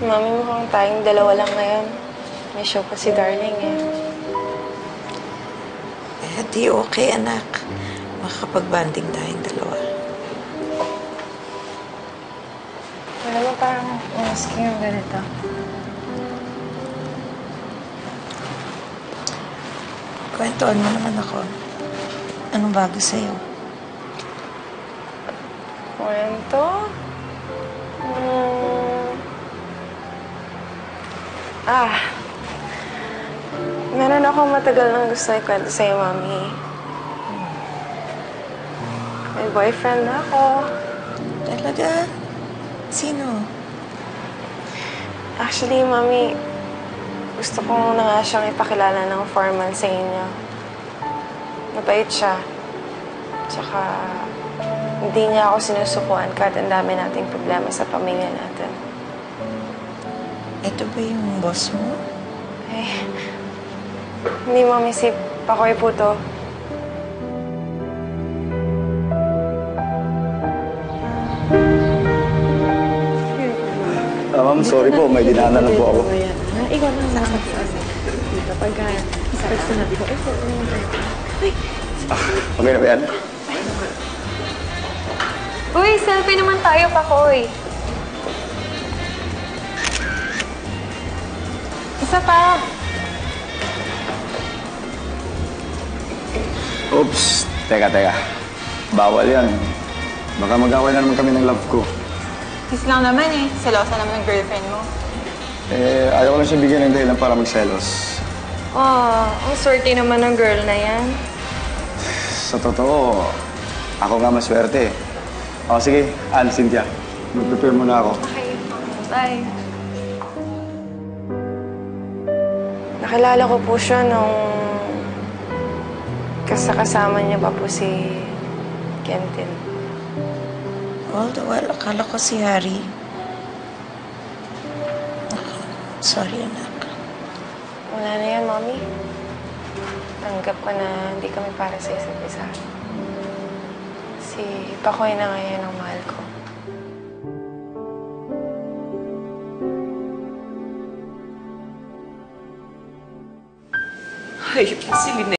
Mami, mukhang tayong dalawa lang ngayon. May show pa si Darling eh. Di okay, anak. Makakapag-banding tayong dalawa. Wala mo parang umasking yung ganito. Kwentuhan mo naman ako. Anong bago sa'yo? Kwento? Meron ako matagal nang gusto ikwento sa'yo, Mami. May boyfriend na ako. Talaga? Sino? Actually, Mami, gusto ko na nga siyang ipakilala ng foreman sa inyo. Mabait siya. Tsaka, hindi niya ako sinusukuan kahit ang dami nating problema sa pamilya natin. Ito ba yung boss mo? Eh, hindi, Mami, si Pakoy po to. Ma'am, sorry po. May dinaanan lang po ako. Ikaw na lang nasa dito. Pagka sinabi ko, Okay na ba yan? uy, selfie naman tayo, Pakoy. Isa pa. Oops. Teka. Bawal yan. Baka mag-away na naman kami ng love ko. Kiss lang naman eh. Selosa naman ng girlfriend mo. Ayaw ko lang siya bigyan ng dahilan para magselos. Ang swerte naman ng girl na yan. Sa totoo, ako nga maswerte. O sige, Ann, Cynthia. Mag-prepare muna ako. Okay. Bye. Nakilala ko po siya nung kasama niya pa po si Kentin. All the while, akala ko si Harry. Sorry, anak. Wala na yan, Mami. Tanggap ko na hindi kami para sa isa't isa. Si Pakoy na ngayon ang mahal ko. Hayop na si Lynette.